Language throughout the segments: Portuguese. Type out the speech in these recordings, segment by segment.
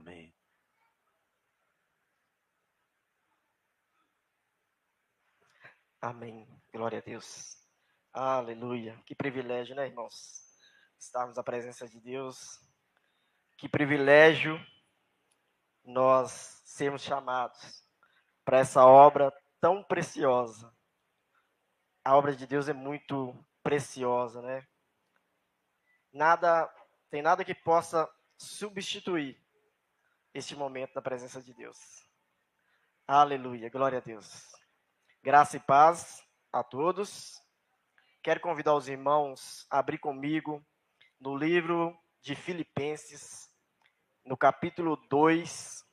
Amém. Amém. Glória a Deus. Aleluia. Que privilégio, né, irmãos? Estarmos na presença de Deus. Que privilégio nós sermos chamados para essa obra tão preciosa. A obra de Deus é muito preciosa, né? Tem nada que possa substituir este momento na presença de Deus. Aleluia. Glória a Deus. Graça e paz a todos. Quero convidar os irmãos a abrir comigo no livro de Filipenses, no capítulo 2.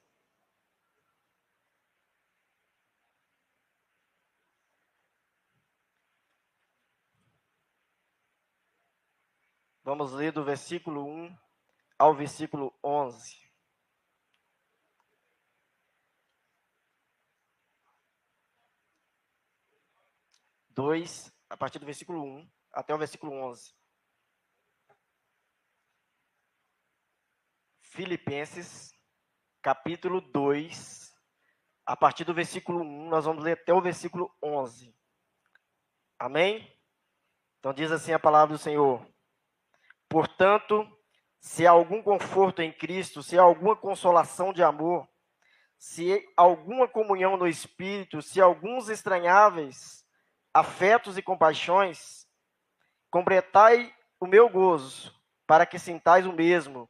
Vamos ler do versículo 1 ao versículo 11. A partir do versículo 1 até o versículo 11. Filipenses, capítulo 2, a partir do versículo 1, nós vamos ler até o versículo 11. Amém? Então diz assim a palavra do Senhor. Portanto, se há algum conforto em Cristo, se há alguma consolação de amor, se há alguma comunhão no Espírito, se há alguns estranháveis afetos e compaixões, completai o meu gozo, para que sintais o mesmo,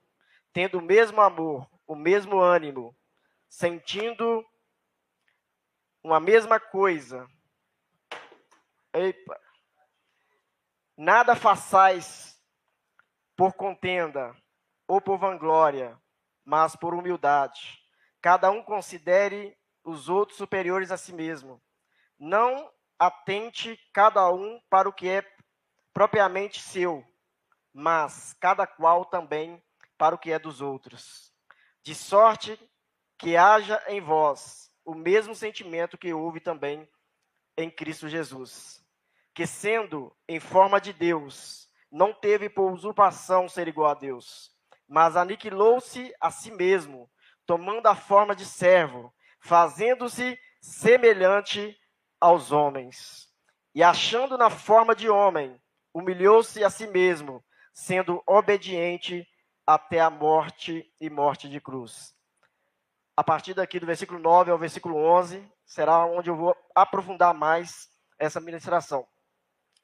tendo o mesmo amor, o mesmo ânimo, sentindo uma mesma coisa. Nada façais por contenda ou por vanglória, mas por humildade. Cada um considere os outros superiores a si mesmo. Não atente cada um para o que é propriamente seu, mas cada qual também para o que é dos outros. De sorte que haja em vós o mesmo sentimento que houve também em Cristo Jesus, que sendo em forma de Deus, não teve por usurpação ser igual a Deus, mas aniquilou-se a si mesmo, tomando a forma de servo, fazendo-se semelhante aos homens. E achando na forma de homem, humilhou-se a si mesmo, sendo obediente até a morte e morte de cruz. A partir daqui do versículo 9 ao versículo 11, será onde eu vou aprofundar mais essa ministração.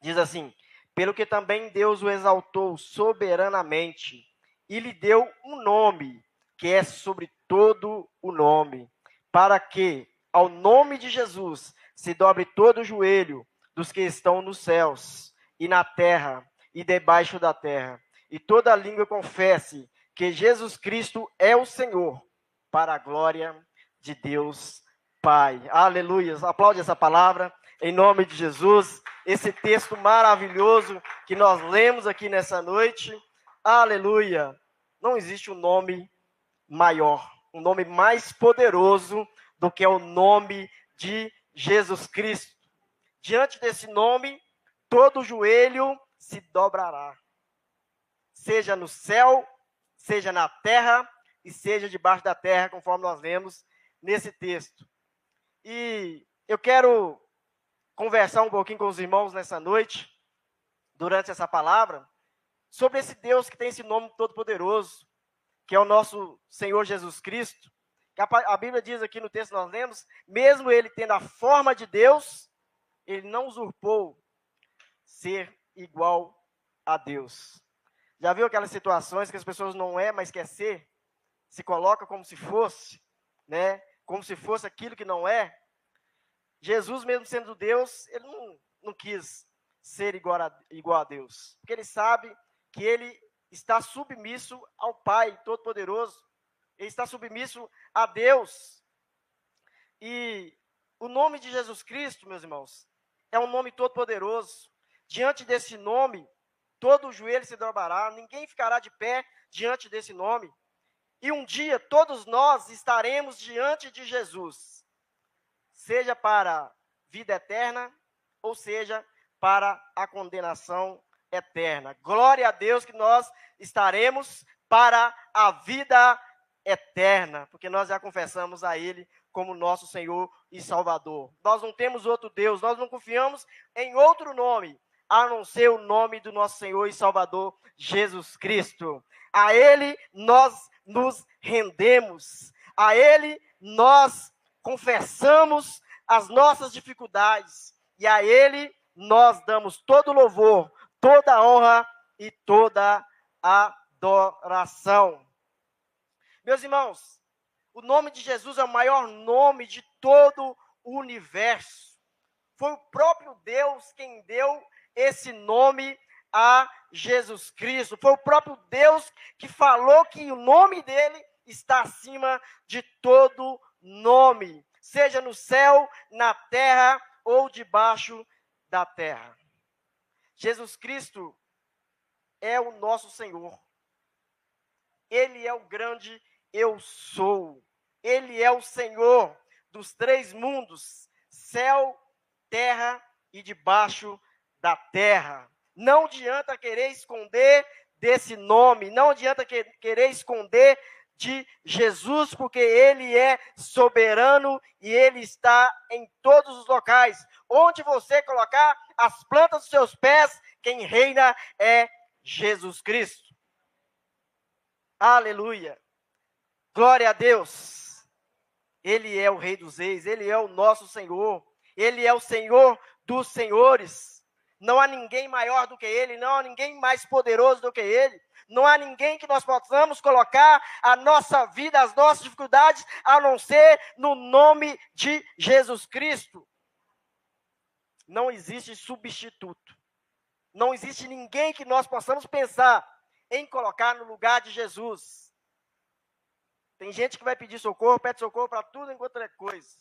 Diz assim: pelo que também Deus o exaltou soberanamente e lhe deu um nome que é sobre todo o nome, para que ao nome de Jesus se dobre todo o joelho dos que estão nos céus e na terra e debaixo da terra, e toda língua confesse que Jesus Cristo é o Senhor, para a glória de Deus Pai. Aleluia. Aplaude essa palavra em nome de Jesus. Esse texto maravilhoso que nós lemos aqui nessa noite. Aleluia. Não existe um nome maior, um nome mais poderoso do que o nome de Jesus Cristo. Diante desse nome, todo joelho se dobrará. Seja no céu, seja na terra e seja debaixo da terra, conforme nós vemos nesse texto. E eu quero conversar um pouquinho com os irmãos nessa noite, durante essa palavra, sobre esse Deus que tem esse nome todo-poderoso, que é o nosso Senhor Jesus Cristo. Que a Bíblia diz aqui no texto que nós lemos, mesmo ele tendo a forma de Deus, ele não usurpou ser igual a Deus. Já viu aquelas situações que as pessoas não é, mas quer ser? Se coloca como se fosse, né? Como se fosse aquilo que não é. Jesus, mesmo sendo Deus, ele não quis ser igual a Deus. Porque ele sabe que ele está submisso ao Pai Todo-Poderoso. Ele está submisso a Deus. E o nome de Jesus Cristo, meus irmãos, é um nome todo-poderoso. Diante desse nome, todo o joelho se dobrará, ninguém ficará de pé diante desse nome. E um dia todos nós estaremos diante de Jesus, seja para vida eterna, ou seja, para a condenação eterna. Glória a Deus que nós estaremos para a vida eterna, porque nós já confessamos a Ele como nosso Senhor e Salvador. Nós não temos outro Deus, nós não confiamos em outro nome, a não ser o nome do nosso Senhor e Salvador, Jesus Cristo. A Ele nós nos rendemos, a Ele nós confessamos as nossas dificuldades, e a Ele nós damos todo louvor, toda honra e toda adoração. Meus irmãos, o nome de Jesus é o maior nome de todo o universo. Foi o próprio Deus quem deu esse nome a Jesus Cristo. Foi o próprio Deus que falou que o nome dele está acima de todo nome, seja no céu, na terra ou debaixo da terra. Jesus Cristo é o nosso Senhor. Ele é o grande eu sou. Ele é o Senhor dos três mundos, céu, terra e debaixo da terra. Não adianta querer esconder desse nome, não adianta querer esconder de Jesus, porque Ele é soberano e Ele está em todos os locais. Onde você colocar as plantas dos seus pés, quem reina é Jesus Cristo. Aleluia. Glória a Deus. Ele é o Rei dos Reis, Ele é o nosso Senhor, Ele é o Senhor dos senhores. Não há ninguém maior do que Ele, não há ninguém mais poderoso do que Ele. Não há ninguém que nós possamos colocar a nossa vida, as nossas dificuldades, a não ser no nome de Jesus Cristo. Não existe substituto. Não existe ninguém que nós possamos pensar em colocar no lugar de Jesus. Tem gente que vai pedir socorro, pede socorro para tudo enquanto é coisa.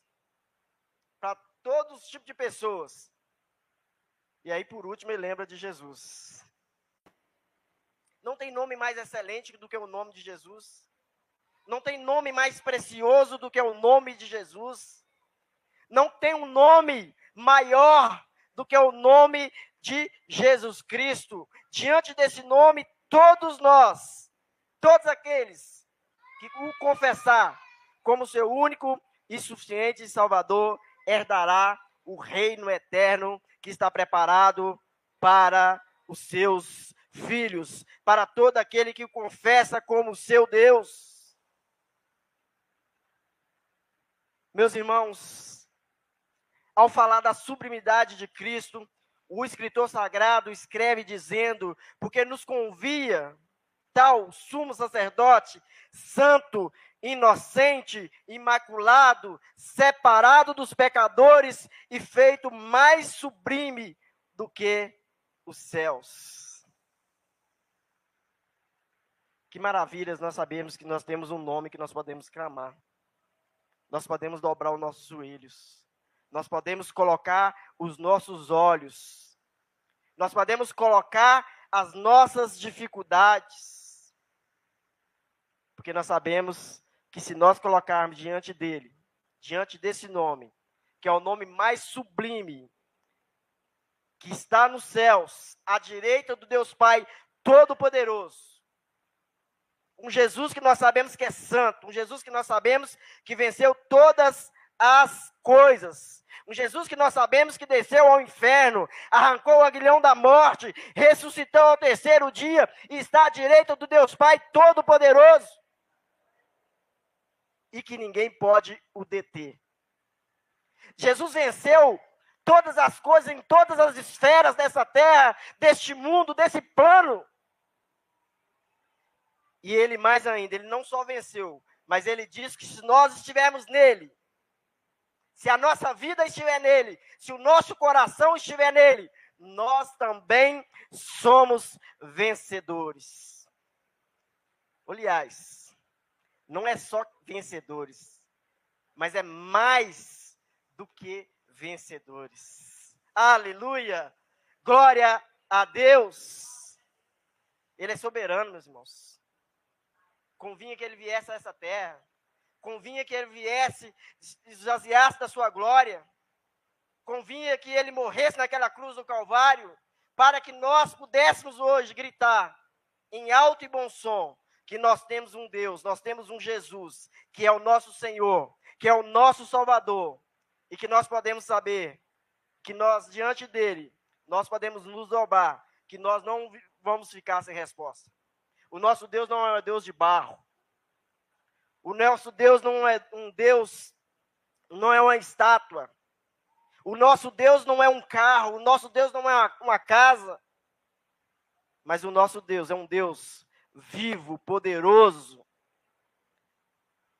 Para todos os tipos de pessoas. E aí, por último, ele lembra de Jesus. Não tem nome mais excelente do que o nome de Jesus. Não tem nome mais precioso do que o nome de Jesus. Não tem um nome maior do que o nome de Jesus Cristo. Diante desse nome, todos nós, todos aqueles que o confessar como seu único e suficiente Salvador, herdará o reino eterno que está preparado para os seus filhos, para todo aquele que o confessa como seu Deus. Meus irmãos, ao falar da sublimidade de Cristo, o escritor sagrado escreve dizendo, porque nos convia tal sumo sacerdote, santo, inocente, imaculado, separado dos pecadores e feito mais sublime do que os céus. Que maravilhas nós sabemos que nós temos um nome que nós podemos clamar. Nós podemos dobrar os nossos joelhos. Nós podemos colocar os nossos olhos. Nós podemos colocar as nossas dificuldades. Porque nós sabemos que se nós colocarmos diante dele, diante desse nome, que é o nome mais sublime, que está nos céus, à direita do Deus Pai Todo-Poderoso, um Jesus que nós sabemos que é santo, um Jesus que nós sabemos que venceu todas as coisas, um Jesus que nós sabemos que desceu ao inferno, arrancou o aguilhão da morte, ressuscitou ao terceiro dia e está à direita do Deus Pai Todo-Poderoso, e que ninguém pode o deter. Jesus venceu todas as coisas em todas as esferas dessa terra, deste mundo, desse plano. E ele mais ainda, ele não só venceu, mas ele diz que se nós estivermos nele, se a nossa vida estiver nele, se o nosso coração estiver nele, nós também somos vencedores. Aliás, não é só vencedores, mas é mais do que vencedores. Aleluia! Glória a Deus! Ele é soberano, meus irmãos. Convinha que ele viesse a essa terra. Convinha que ele viesse, esvaziasse da sua glória. Convinha que ele morresse naquela cruz do Calvário, para que nós pudéssemos hoje gritar em alto e bom som: que nós temos um Deus, nós temos um Jesus, que é o nosso Senhor, que é o nosso Salvador, e que nós podemos saber que nós, diante dele, nós podemos nos dobrar, que nós não vamos ficar sem resposta. O nosso Deus não é um Deus de barro. O nosso Deus não é um Deus, não é uma estátua. O nosso Deus não é um carro, o nosso Deus não é uma casa. Mas o nosso Deus é um Deus vivo, poderoso,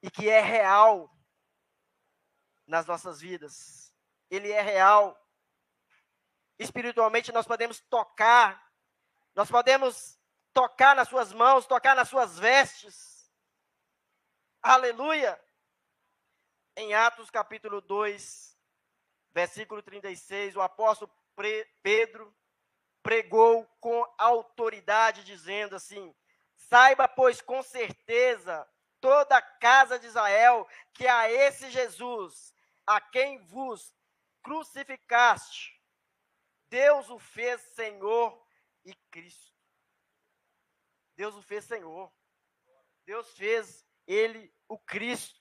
e que é real nas nossas vidas. Ele é real. Espiritualmente nós podemos tocar nas suas mãos, tocar nas suas vestes. Aleluia! Em Atos capítulo 2, versículo 36, o apóstolo Pedro pregou com autoridade, dizendo assim: saiba, pois, com certeza, toda a casa de Israel, que a esse Jesus, a quem vos crucificaste, Deus o fez Senhor e Cristo. Deus o fez Senhor. Deus fez ele o Cristo.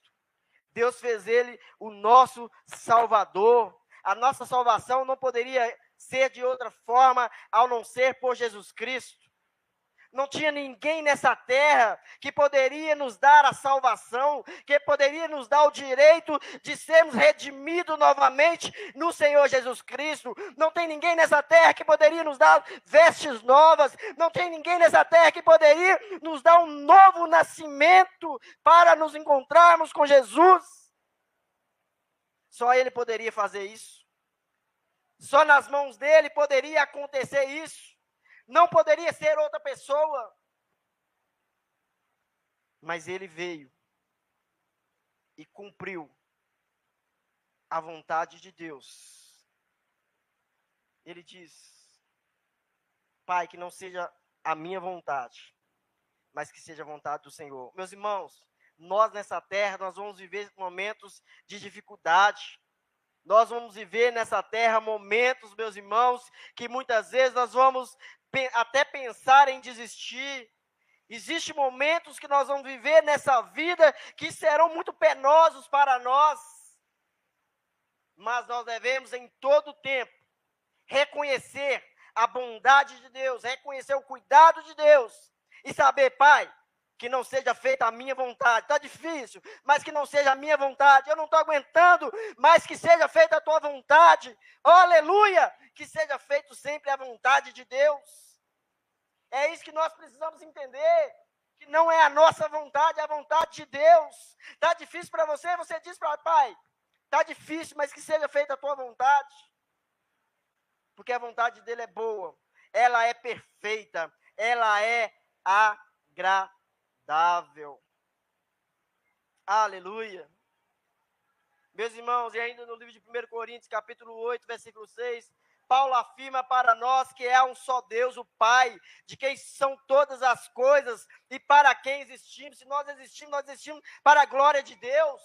Deus fez ele o nosso Salvador. A nossa salvação não poderia ser de outra forma, ao não ser por Jesus Cristo. Não tinha ninguém nessa terra que poderia nos dar a salvação, que poderia nos dar o direito de sermos redimidos novamente no Senhor Jesus Cristo. Não tem ninguém nessa terra que poderia nos dar vestes novas. Não tem ninguém nessa terra que poderia nos dar um novo nascimento para nos encontrarmos com Jesus. Só Ele poderia fazer isso. Só nas mãos dele poderia acontecer isso. Não poderia ser outra pessoa. Mas ele veio e cumpriu a vontade de Deus. Ele diz: Pai, que não seja a minha vontade, mas que seja a vontade do Senhor. Meus irmãos, nós nessa terra, nós vamos viver momentos de dificuldade. Nós vamos viver nessa terra momentos, meus irmãos, que muitas vezes nós vamos até pensar em desistir. Existem momentos que nós vamos viver nessa vida que serão muito penosos para nós. Mas nós devemos em todo tempo reconhecer a bondade de Deus, reconhecer o cuidado de Deus e saber, Pai, que não seja feita a minha vontade. Está difícil, mas que não seja a minha vontade. Eu não estou aguentando, mas que seja feita a tua vontade. Oh, aleluia! Que seja feito sempre a vontade de Deus. É isso que nós precisamos entender. Que não é a nossa vontade, é a vontade de Deus. Está difícil para você, você diz para o Pai, está difícil, mas que seja feita a tua vontade. Porque a vontade dele é boa, ela é perfeita, ela é agradável. Aleluia. Meus irmãos, e ainda no livro de 1 Coríntios, capítulo 8, versículo 6, Paulo afirma para nós que há um só Deus, o Pai, de quem são todas as coisas e para quem existimos. Se nós existimos para a glória de Deus.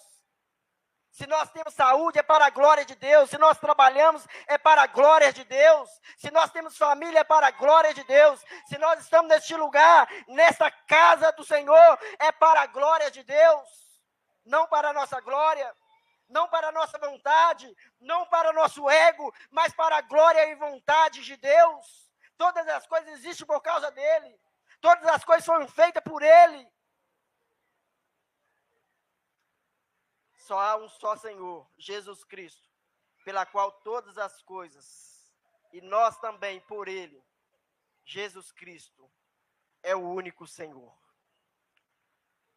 Se nós temos saúde, é para a glória de Deus. Se nós trabalhamos, é para a glória de Deus. Se nós temos família, é para a glória de Deus. Se nós estamos neste lugar, nesta casa do Senhor, é para a glória de Deus. Não para a nossa glória, não para a nossa vontade, não para o nosso ego, mas para a glória e vontade de Deus. Todas as coisas existem por causa dele. Todas as coisas foram feitas por ele. Só há um só Senhor, Jesus Cristo, pela qual todas as coisas, e nós também por ele, Jesus Cristo, é o único Senhor.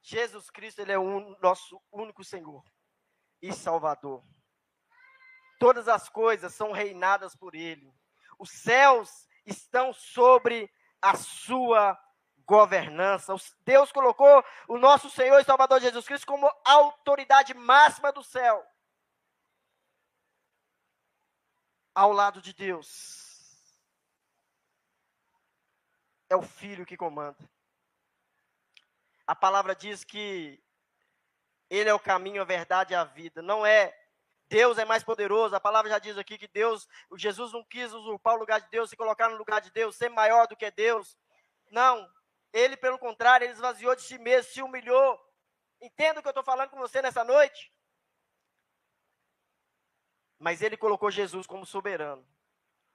Jesus Cristo, ele é o nosso único Senhor e Salvador. Todas as coisas são reinadas por ele. Os céus estão sobre a sua governança. Deus colocou o nosso Senhor e Salvador Jesus Cristo como autoridade máxima do céu. Ao lado de Deus. É o Filho que comanda. A palavra diz que ele é o caminho, a verdade e a vida. Não é. Deus é mais poderoso. A palavra já diz aqui que Jesus não quis usurpar o lugar de Deus, se colocar no lugar de Deus, ser maior do que Deus. Não. Ele, pelo contrário, ele esvaziou de si mesmo, se humilhou. Entenda o que eu estou falando com você nessa noite? Mas ele colocou Jesus como soberano,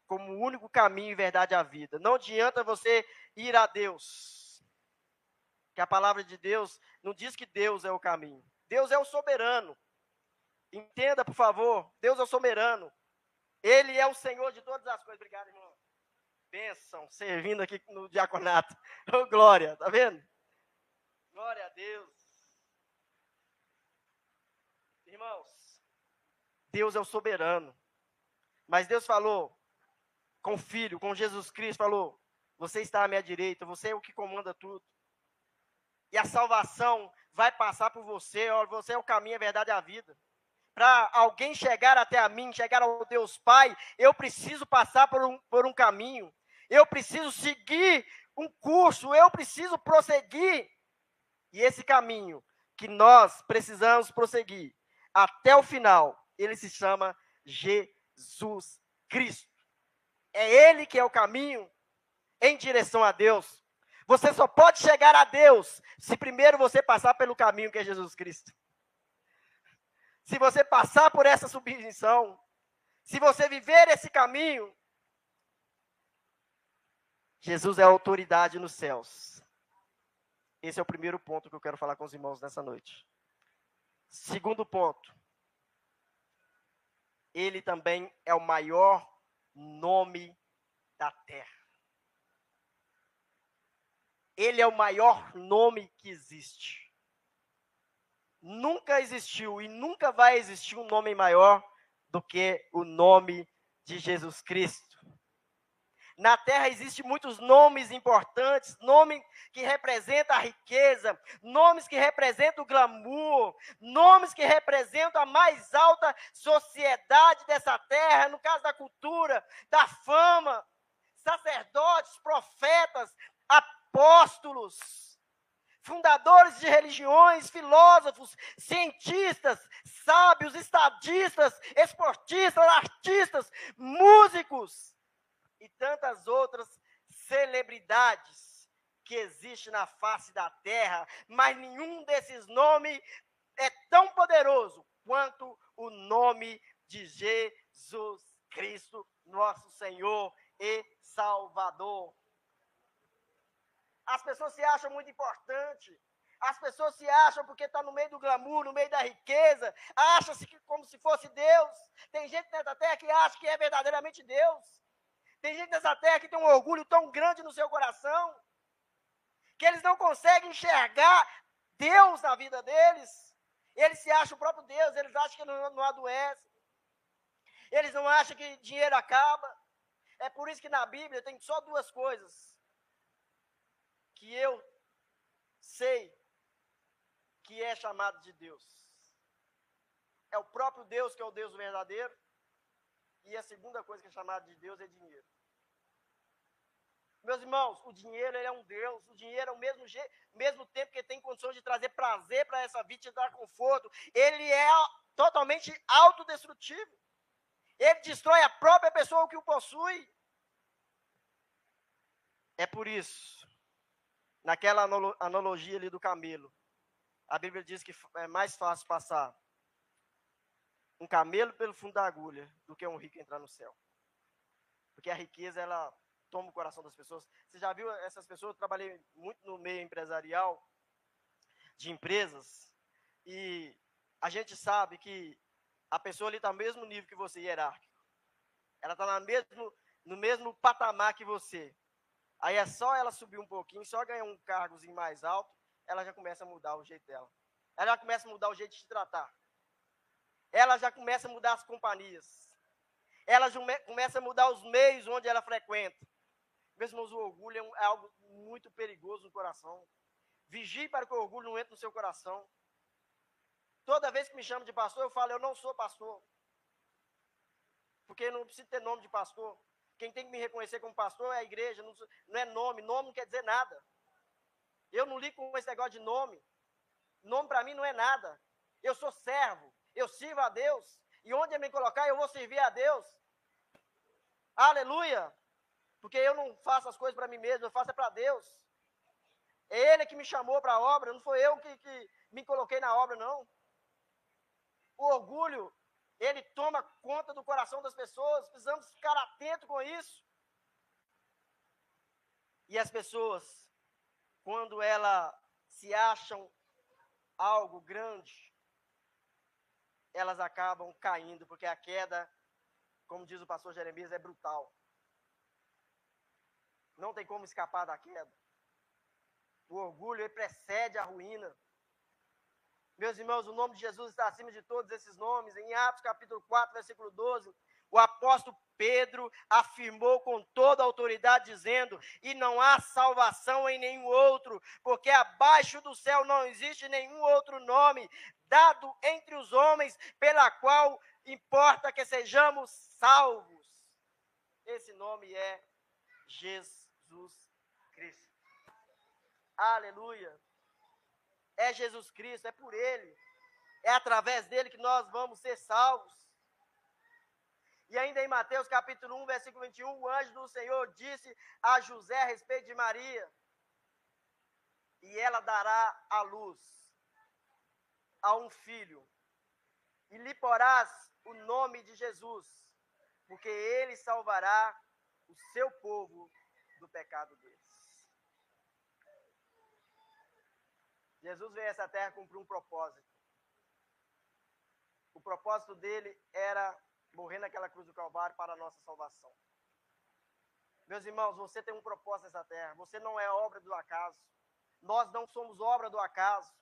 como o único caminho e verdade à vida. Não adianta você ir a Deus, que a palavra de Deus não diz que Deus é o caminho. Deus é o soberano. Entenda, por favor, Deus é o soberano. Ele é o Senhor de todas as coisas. Obrigado, irmão. Bênção, servindo aqui no diaconato. Oh, glória, tá vendo? Glória a Deus. Irmãos, Deus é o soberano. Mas Deus falou com o Filho, com Jesus Cristo, falou: você está à minha direita, você é o que comanda tudo. E a salvação vai passar por você, ó, você é o caminho, a verdade e a vida. Para alguém chegar até a mim, chegar ao Deus Pai, eu preciso passar por um caminho. Eu preciso seguir um curso, eu preciso prosseguir. E esse caminho que nós precisamos prosseguir até o final, ele se chama Jesus Cristo. É ele que é o caminho em direção a Deus. Você só pode chegar a Deus se primeiro você passar pelo caminho que é Jesus Cristo. Se você passar por essa submissão, se você viver esse caminho, Jesus é a autoridade nos céus. Esse é o primeiro ponto que eu quero falar com os irmãos nessa noite. Segundo ponto, ele também é o maior nome da terra. Ele é o maior nome que existe. Nunca existiu e nunca vai existir um nome maior do que o nome de Jesus Cristo. Na terra existem muitos nomes importantes, nomes que representam a riqueza, nomes que representam o glamour, nomes que representam a mais alta sociedade dessa terra, no caso da cultura, da fama, sacerdotes, profetas, apóstolos, fundadores de religiões, filósofos, cientistas, sábios, estadistas, esportistas, artistas, músicos e tantas outras celebridades que existem na face da terra, mas nenhum desses nomes é tão poderoso quanto o nome de Jesus Cristo, nosso Senhor e Salvador. As pessoas se acham muito importantes. As pessoas se acham porque está no meio do glamour, no meio da riqueza. Acham-se como se fosse Deus. Tem gente nessa terra que acha que é verdadeiramente Deus. Tem gente nessa terra que tem um orgulho tão grande no seu coração que eles não conseguem enxergar Deus na vida deles. Eles se acham o próprio Deus. Eles acham que não adoece. Eles não acham que dinheiro acaba. É por isso que na Bíblia tem só duas coisas que eu sei que é chamado de Deus. É o próprio Deus que é o Deus verdadeiro. E a segunda coisa que é chamada de Deus é dinheiro. Meus irmãos, o dinheiro ele é um Deus. O dinheiro é o mesmo tempo que tem condições de trazer prazer para essa vida, de dar conforto. Ele é totalmente autodestrutivo. Ele destrói a própria pessoa que o possui. É por isso, naquela analogia ali do camelo, a Bíblia diz que é mais fácil passar um camelo pelo fundo da agulha do que um rico entrar no céu. Porque a riqueza, ela toma o coração das pessoas. Você já viu essas pessoas? Eu trabalhei muito no meio empresarial, de empresas, e a gente sabe que a pessoa ali está no mesmo nível que você, hierárquico. Ela está no mesmo patamar que você. Aí é só ela subir um pouquinho, só ganhar um cargozinho mais alto, ela já começa a mudar o jeito dela. Ela já começa a mudar o jeito de te tratar. Ela já começa a mudar as companhias. Ela já começa a mudar os meios onde ela frequenta. Meus irmãos, o orgulho é algo muito perigoso no coração. Vigie para que o orgulho não entre no seu coração. Toda vez que me chamam de pastor, eu falo, eu não sou pastor. Porque eu não preciso ter nome de pastor. Quem tem que me reconhecer como pastor é a igreja, não é nome. Nome não quer dizer nada. Eu não ligo com esse negócio de nome. Nome para mim não é nada. Eu sou servo, eu sirvo a Deus. E onde eu me colocar, eu vou servir a Deus. Aleluia! Porque eu não faço as coisas para mim mesmo, eu faço é para Deus. É Ele que me chamou para a obra, não foi eu que me coloquei na obra, não. O orgulho, ele toma conta do coração das pessoas, precisamos ficar atentos com isso. E as pessoas, quando elas se acham algo grande, elas acabam caindo, porque a queda, como diz o pastor Jeremias, é brutal. Não tem como escapar da queda. O orgulho, ele precede a ruína. Meus irmãos, o nome de Jesus está acima de todos esses nomes. Em Atos capítulo 4, versículo 12, o apóstolo Pedro afirmou com toda a autoridade, dizendo: e não há salvação em nenhum outro, porque abaixo do céu não existe nenhum outro nome dado entre os homens, pela qual importa que sejamos salvos. Esse nome é Jesus Cristo. Aleluia. É Jesus Cristo, é por Ele. É através dele que nós vamos ser salvos. E ainda em Mateus capítulo 1, versículo 21, o anjo do Senhor disse a José a respeito de Maria: e ela dará à luz a um filho, e lhe porás o nome de Jesus, porque ele salvará o seu povo do pecado deles. Jesus veio a essa terra cumprir um propósito. O propósito dele era morrer naquela cruz do Calvário para a nossa salvação. Meus irmãos, você tem um propósito nessa terra. Você não é obra do acaso. Nós não somos obra do acaso.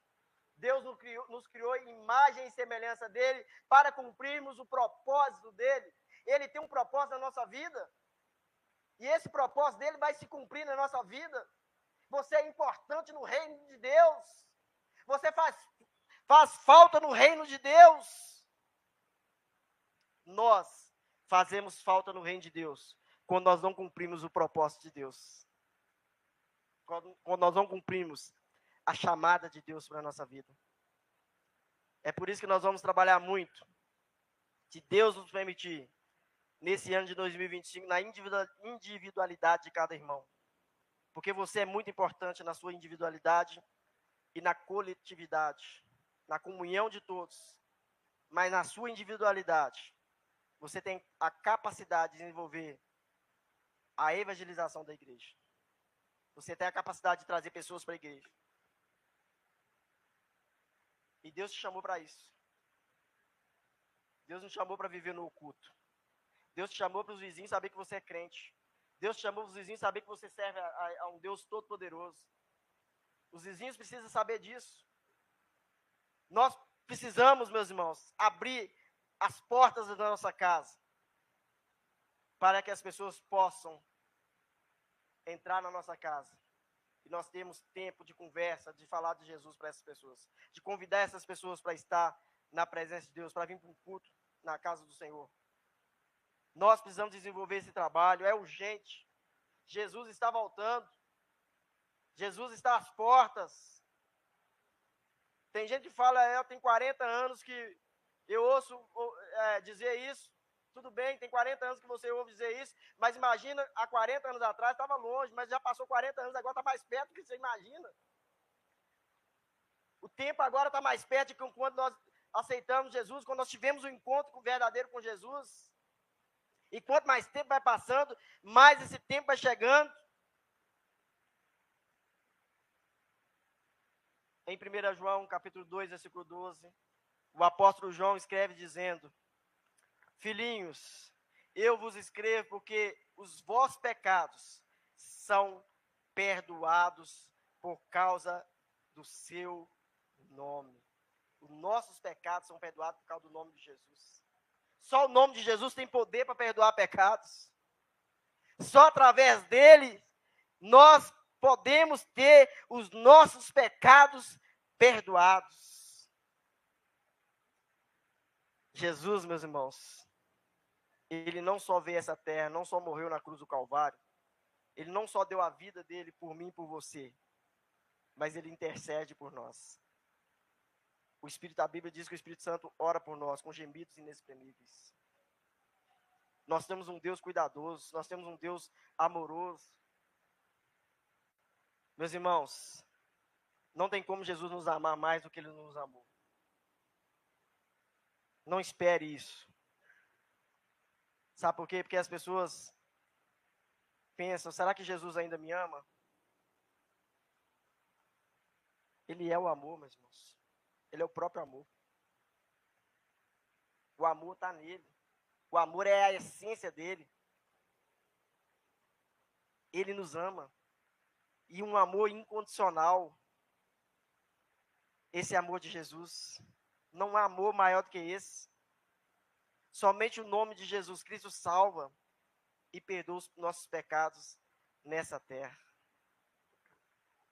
Deus nos criou em imagem e semelhança dele para cumprirmos o propósito dele. Ele tem um propósito na nossa vida. E esse propósito dele vai se cumprir na nossa vida. Você é importante no reino de Deus. Você faz falta no reino de Deus. Nós fazemos falta no reino de Deus quando nós não cumprimos o propósito de Deus. Quando nós não cumprimos a chamada de Deus para a nossa vida. É por isso que nós vamos trabalhar muito, se Deus nos permitir, nesse ano de 2025, na individualidade de cada irmão. Porque você é muito importante na sua individualidade e na coletividade, na comunhão de todos. Mas na sua individualidade, você tem a capacidade de desenvolver a evangelização da igreja. Você tem a capacidade de trazer pessoas para a igreja. E Deus te chamou para isso. Deus nos chamou para viver no oculto. Deus te chamou para os vizinhos saber que você é crente. Deus te chamou para os vizinhos saber que você serve a um Deus todo-poderoso. Os vizinhos precisam saber disso. Nós precisamos, meus irmãos, abrir as portas da nossa casa para que as pessoas possam entrar na nossa casa. E nós temos tempo de conversa, de falar de Jesus para essas pessoas. De convidar essas pessoas para estar na presença de Deus, para vir para um culto na casa do Senhor. Nós precisamos desenvolver esse trabalho, é urgente. Jesus está voltando. Jesus está às portas. Tem gente que fala, eu tenho 40 anos que eu ouço dizer isso. Tudo bem, tem 40 anos que você ouve dizer isso, mas imagina, há 40 anos atrás estava longe, mas já passou 40 anos, agora está mais perto do que você imagina. O tempo agora está mais perto de quando nós aceitamos Jesus, quando nós tivemos um encontro verdadeiro com Jesus. E quanto mais tempo vai passando, mais esse tempo vai chegando. Em 1 João, capítulo 2, versículo 12, o apóstolo João escreve dizendo: filhinhos, eu vos escrevo porque os vossos pecados são perdoados por causa do seu nome. Os nossos pecados são perdoados por causa do nome de Jesus. Só o nome de Jesus tem poder para perdoar pecados. Só através dele nós podemos ter os nossos pecados perdoados. Jesus, meus irmãos, ele não só veio a essa terra, não só morreu na cruz do Calvário, ele não só deu a vida dele por mim e por você, mas ele intercede por nós. O Espírito da Bíblia diz que o Espírito Santo ora por nós com gemidos inexprimíveis. Nós temos um Deus cuidadoso, nós temos um Deus amoroso. Meus irmãos, Não tem como Jesus nos amar mais do que Ele nos amou. Não espere isso. Sabe por quê? Porque as pessoas pensam, será que Jesus ainda me ama? Ele é o amor, meus irmãos. Ele é o próprio amor. O amor está nele. O amor é a essência dele. Ele nos ama. E um amor incondicional. Esse amor de Jesus. Não há amor maior do que esse. Somente o nome de Jesus Cristo salva e perdoa os nossos pecados nessa terra.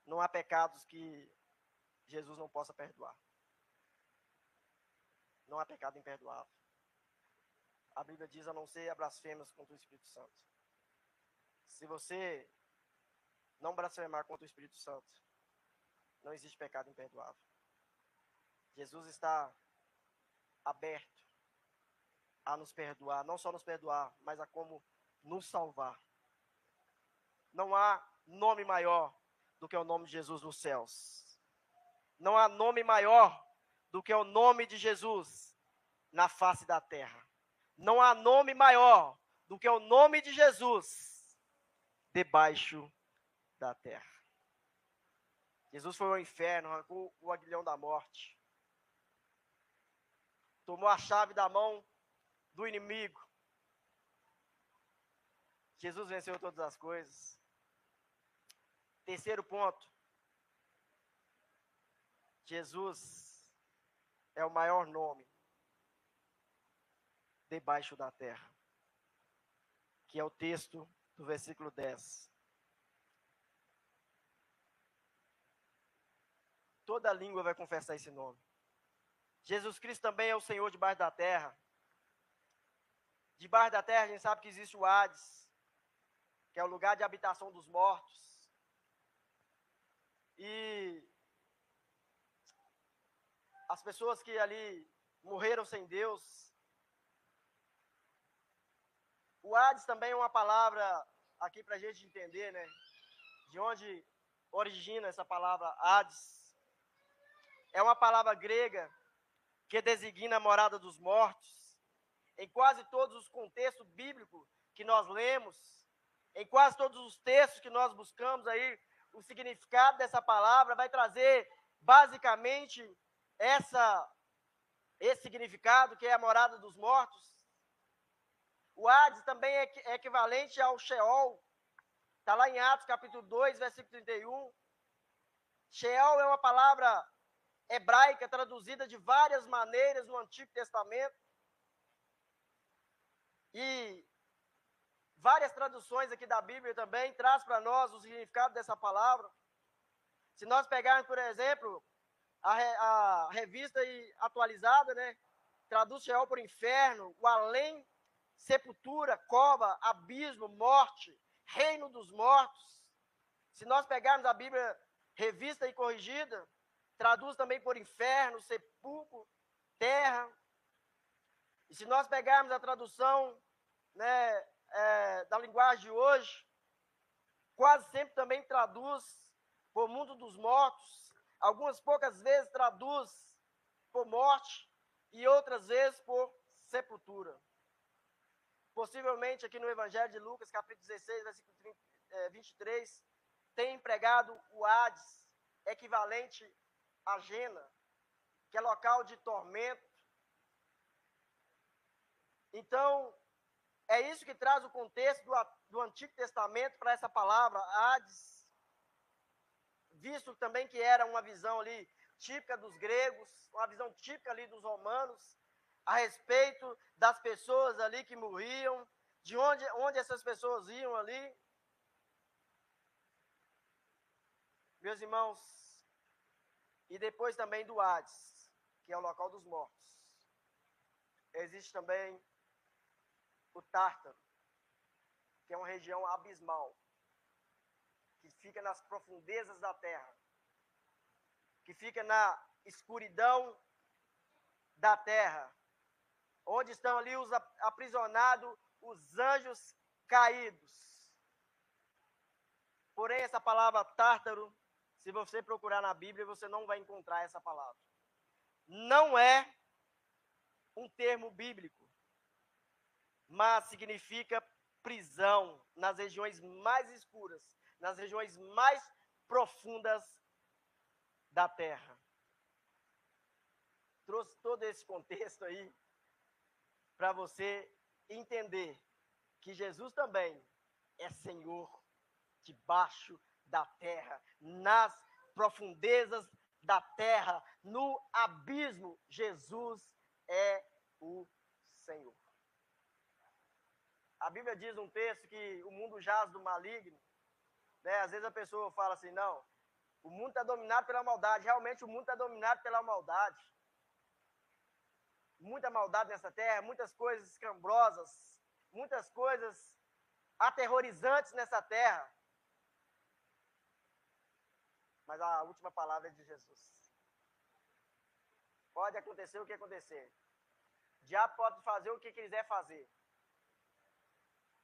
Não há pecados que Jesus não possa perdoar. Não há pecado imperdoável. A Bíblia diz a não ser blasfêmias contra o Espírito Santo. Se você não blasfemar contra o Espírito Santo, não existe pecado imperdoável. Jesus está aberto a nos perdoar, não só nos perdoar, mas a como nos salvar. Não há nome maior do que o nome de Jesus nos céus. Não há nome maior do que o nome de Jesus na face da terra. Não há nome maior do que o nome de Jesus debaixo da terra. Jesus foi ao inferno, arrancou o aguilhão da morte. Tomou a chave da mão do inimigo. Jesus venceu todas as coisas. Terceiro ponto. Jesus é o maior nome debaixo da terra. Que é o texto do versículo 10. Toda língua vai confessar esse nome. Jesus Cristo também é o Senhor debaixo da terra. Debaixo da terra a gente sabe que existe o Hades, que é o lugar de habitação dos mortos. E as pessoas que ali morreram sem Deus. O Hades também é uma palavra aqui para a gente entender, né? De onde origina essa palavra Hades. É uma palavra grega que designa a morada dos mortos. Em quase todos os contextos bíblicos que nós lemos, em quase todos os textos que nós buscamos aí, o significado dessa palavra vai trazer basicamente esse significado, que é a morada dos mortos. O Hades também é equivalente ao Sheol. Está lá em Atos capítulo 2, versículo 31. Sheol é uma palavra hebraica traduzida de várias maneiras no Antigo Testamento. E várias traduções aqui da Bíblia também traz para nós o significado dessa palavra. Se nós pegarmos, por exemplo, a revista atualizada, né, traduz Sheol por inferno, o além, sepultura, cova, abismo, morte, reino dos mortos. Se nós pegarmos a Bíblia revista e corrigida, traduz também por inferno, sepulcro, terra. E se nós pegarmos a tradução, né, da linguagem de hoje, quase sempre também traduz por mundo dos mortos. Algumas poucas vezes traduz por morte e outras vezes por sepultura. Possivelmente aqui no Evangelho de Lucas, capítulo 16, versículo 23, tem empregado o Hades, equivalente a Gena, que é local de tormento. Então, é isso que traz o contexto do Antigo Testamento para essa palavra, Hades, visto também que era uma visão ali típica dos gregos, uma visão típica ali dos romanos, a respeito das pessoas ali que morriam, de onde essas pessoas iam ali. Meus irmãos, e depois também do Hades, que é o local dos mortos. Existe também o Tártaro, que é uma região abismal, que fica nas profundezas da terra, que fica na escuridão da terra, onde estão ali aprisionados os anjos caídos. Porém, essa palavra Tártaro Se você procurar na Bíblia, você não vai encontrar essa palavra. Não é um termo bíblico, mas significa prisão nas regiões mais escuras, nas regiões mais profundas da terra. Trouxe todo esse contexto aí para você entender que Jesus também é Senhor debaixo da terra, nas profundezas da terra, no abismo, Jesus é o Senhor. A Bíblia diz um texto que o mundo jaz do maligno, né? Às vezes a pessoa fala assim, não, o mundo está dominado pela maldade. Realmente o mundo está dominado pela maldade. Muita maldade nessa terra, muitas coisas escambrosas, muitas coisas aterrorizantes nessa terra. Mas a última palavra é de Jesus. Pode acontecer o que acontecer. O diabo pode fazer o que quiser fazer.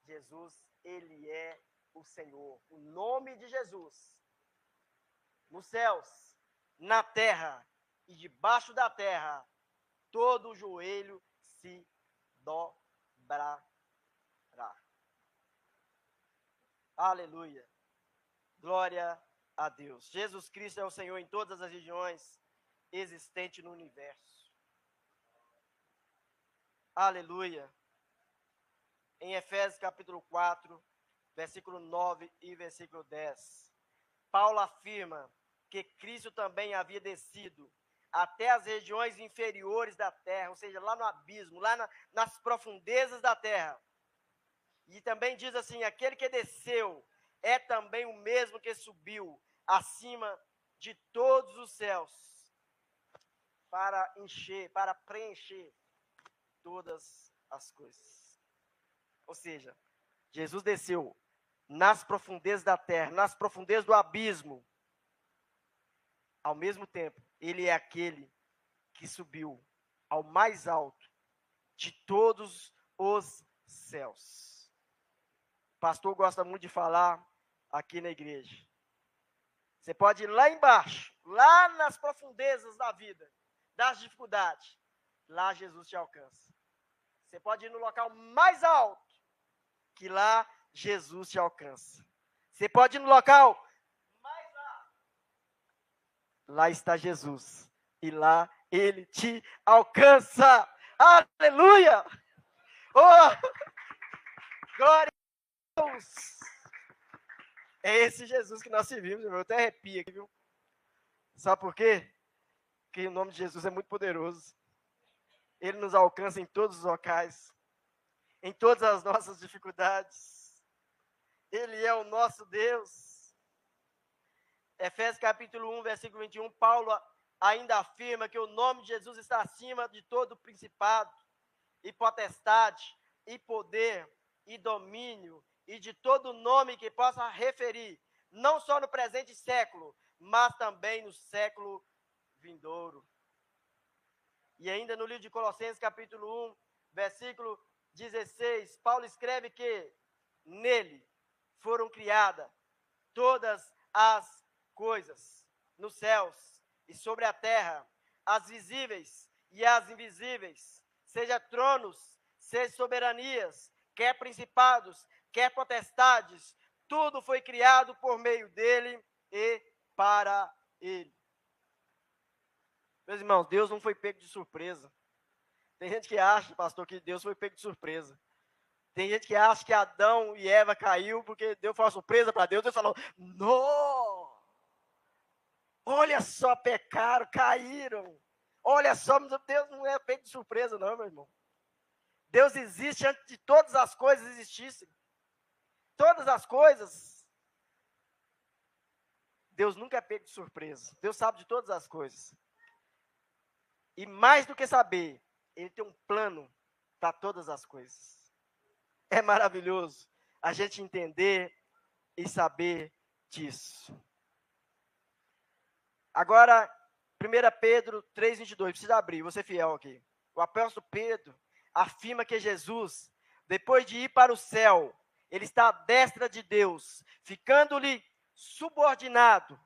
Jesus, ele é o Senhor. O nome de Jesus. Nos céus, na terra e debaixo da terra, todo joelho se dobrará. Aleluia. Glória a Deus. Jesus Cristo é o Senhor em todas as regiões existentes no universo. Aleluia. Em Efésios capítulo 4, versículo 9 e versículo 10, Paulo afirma que Cristo também havia descido até as regiões inferiores da terra, ou seja, lá no abismo, lá nas profundezas da terra. E também diz assim, aquele que desceu é também o mesmo que subiu acima de todos os céus, para preencher todas as coisas. Ou seja, Jesus desceu nas profundezas da terra, nas profundezas do abismo. Ao mesmo tempo, ele é aquele que subiu ao mais alto de todos os céus. O pastor gosta muito de falar aqui na igreja. Você pode ir lá embaixo, lá nas profundezas da vida, das dificuldades. Lá Jesus te alcança. Você pode ir no local mais alto, que lá Jesus te alcança. Você pode ir no local mais alto. Lá está Jesus. E lá ele te alcança. Aleluia! Oh! Glória a Deus! É esse Jesus que nós servimos, eu até arrepio aqui, viu? Sabe por quê? Porque o nome de Jesus é muito poderoso. Ele nos alcança em todos os locais, em todas as nossas dificuldades. Ele é o nosso Deus. Efésios capítulo 1, versículo 21, Paulo ainda afirma que o nome de Jesus está acima de todo principado, e potestade, e poder, e domínio, e de todo nome que possa referir, não só no presente século, mas também no século vindouro. E ainda no livro de Colossenses capítulo 1, versículo 16, Paulo escreve que nele foram criadas todas as coisas, nos céus e sobre a terra, as visíveis e as invisíveis, seja tronos, seja soberanias, quer principados, quer potestades, tudo foi criado por meio dele e para ele. Meus irmãos, Deus não foi pego de surpresa. Tem gente que acha, pastor, que Deus foi pego de surpresa. Tem gente que acha que Adão e Eva caiu porque Deus foi uma surpresa para Deus. Deus falou, não! Olha só, pecaram, caíram. Olha só, Deus não é pego de surpresa não, meu irmão. Deus existe antes de todas as coisas existissem. Todas as coisas. Deus nunca é pego de surpresa. Deus sabe de todas as coisas. E mais do que saber, Ele tem um plano para todas as coisas. É maravilhoso a gente entender e saber disso. Agora, 1 Pedro 3,22, precisa abrir, vou ser fiel aqui. O apóstolo Pedro afirma que Jesus, depois de ir para o céu, ele está à destra de Deus, ficando-lhe subordinado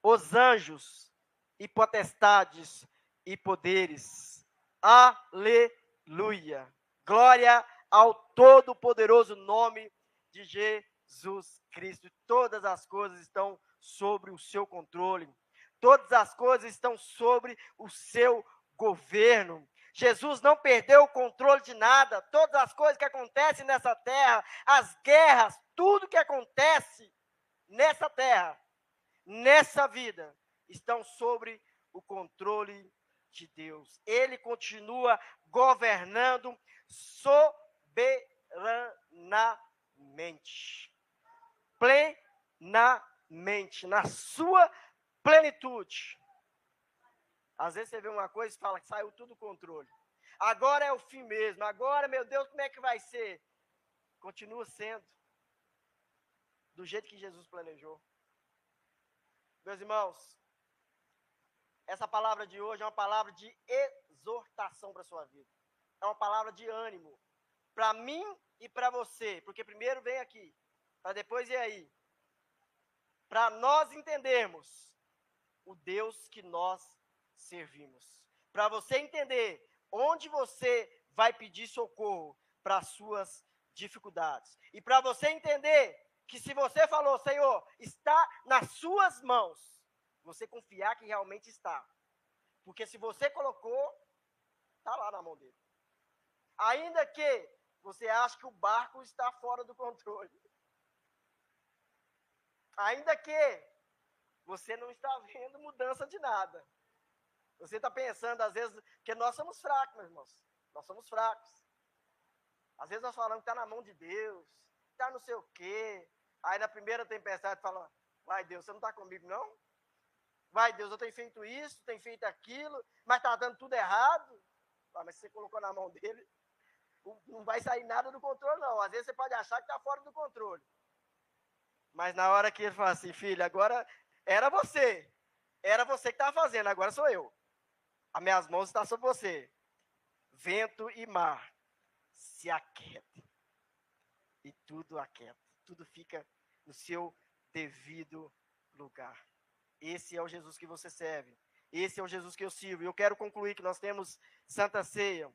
os anjos e potestades e poderes. Aleluia! Glória ao todo-poderoso nome de Jesus Cristo. Todas as coisas estão sobre o seu controle. Todas as coisas estão sobre o seu governo. Jesus não perdeu o controle de nada. Todas as coisas que acontecem nessa terra, as guerras, tudo que acontece nessa terra, nessa vida, estão sobre o controle de Deus. Ele continua governando soberanamente, plenamente, na sua plenitude. Às vezes você vê uma coisa e fala que saiu tudo do controle. Agora é o fim mesmo. Agora, meu Deus, como é que vai ser? Continua sendo do jeito que Jesus planejou. Meus irmãos, essa palavra de hoje é uma palavra de exortação para a sua vida. É uma palavra de ânimo para mim e para você. Porque primeiro vem aqui, para depois ir aí. Para nós entendermos o Deus que nós servimos. Para você entender onde você vai pedir socorro para as suas dificuldades. E para você entender que se você falou, Senhor, está nas suas mãos, você confiar que realmente está. Porque se você colocou, está lá na mão dele. Ainda que você ache que o barco está fora do controle. Ainda que você não está vendo mudança de nada. Você está pensando, às vezes, que nós somos fracos, meus irmãos. Nós somos fracos. Às vezes nós falamos que está na mão de Deus, está não sei o quê. Aí na primeira tempestade fala, vai Deus, você não está comigo não? Vai Deus, eu tenho feito isso, tenho feito aquilo, mas está dando tudo errado. Ah, mas você colocou na mão dele, não vai sair nada do controle não. Às vezes você pode achar que está fora do controle. Mas na hora que ele fala assim, filho, agora era você que estava fazendo, agora sou eu. As minhas mãos estão sobre você. Vento e mar se aquietem. E tudo aquieta. Tudo fica no seu devido lugar. Esse é o Jesus que você serve. Esse é o Jesus que eu sirvo. E eu quero concluir que nós temos Santa Ceia.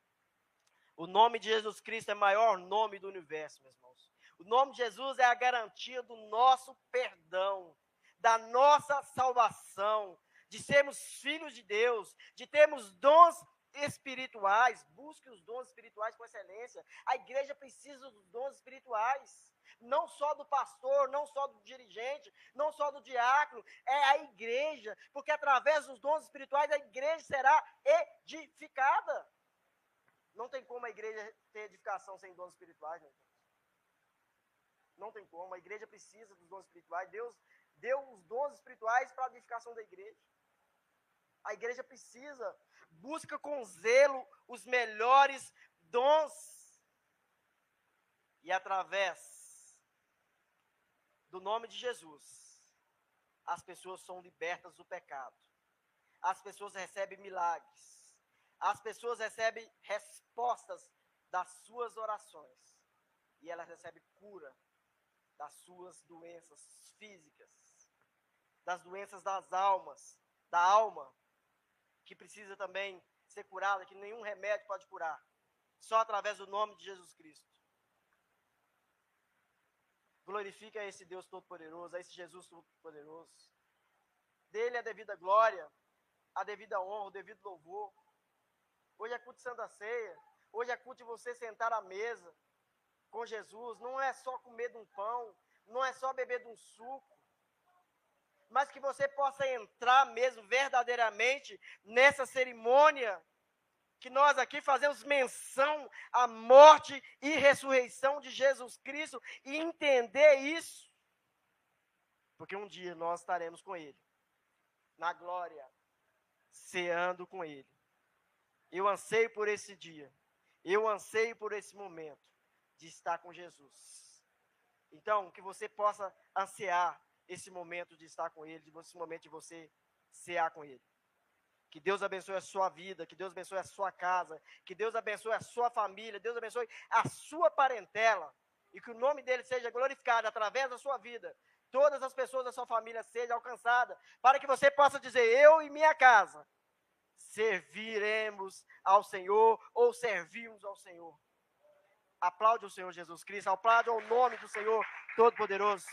O nome de Jesus Cristo é o maior nome do universo, meus irmãos. O nome de Jesus é a garantia do nosso perdão, da nossa salvação, de sermos filhos de Deus, de termos dons espirituais. Busque os dons espirituais com excelência. A igreja precisa dos dons espirituais. Não só do pastor, não só do dirigente, não só do diácono, é a igreja, porque através dos dons espirituais a igreja será edificada. Não tem como a igreja ter edificação sem dons espirituais, meu irmão. Não tem como, a igreja precisa dos dons espirituais. Deus deu os dons espirituais para a edificação da igreja. A igreja precisa, busca com zelo os melhores dons. E através do nome de Jesus, as pessoas são libertas do pecado. As pessoas recebem milagres. As pessoas recebem respostas das suas orações. E elas recebem cura das suas doenças físicas, das doenças das almas, da alma, que precisa também ser curada, que nenhum remédio pode curar, só através do nome de Jesus Cristo. Glorifica a esse Deus Todo-Poderoso, a esse Jesus Todo-Poderoso. Dele a devida glória, a devida honra, o devido louvor. Hoje é culto de Santa Ceia, hoje é culto de você sentar à mesa com Jesus. Não é só comer de um pão, não é só beber de um suco, mas que você possa entrar mesmo verdadeiramente nessa cerimônia que nós aqui fazemos menção à morte e ressurreição de Jesus Cristo e entender isso, porque um dia nós estaremos com Ele, na glória, ceando com Ele. Eu anseio por esse dia, eu anseio por esse momento de estar com Jesus. Então, que você possa ansiar esse momento de estar com Ele, esse momento de você cear com Ele. Que Deus abençoe a sua vida, que Deus abençoe a sua casa, que Deus abençoe a sua família, Deus abençoe a sua parentela, e que o nome dele seja glorificado através da sua vida, todas as pessoas da sua família sejam alcançadas, para que você possa dizer: eu e minha casa serviremos ao Senhor ou servimos ao Senhor. Aplaude o Senhor Jesus Cristo, aplaude o nome do Senhor Todo-Poderoso.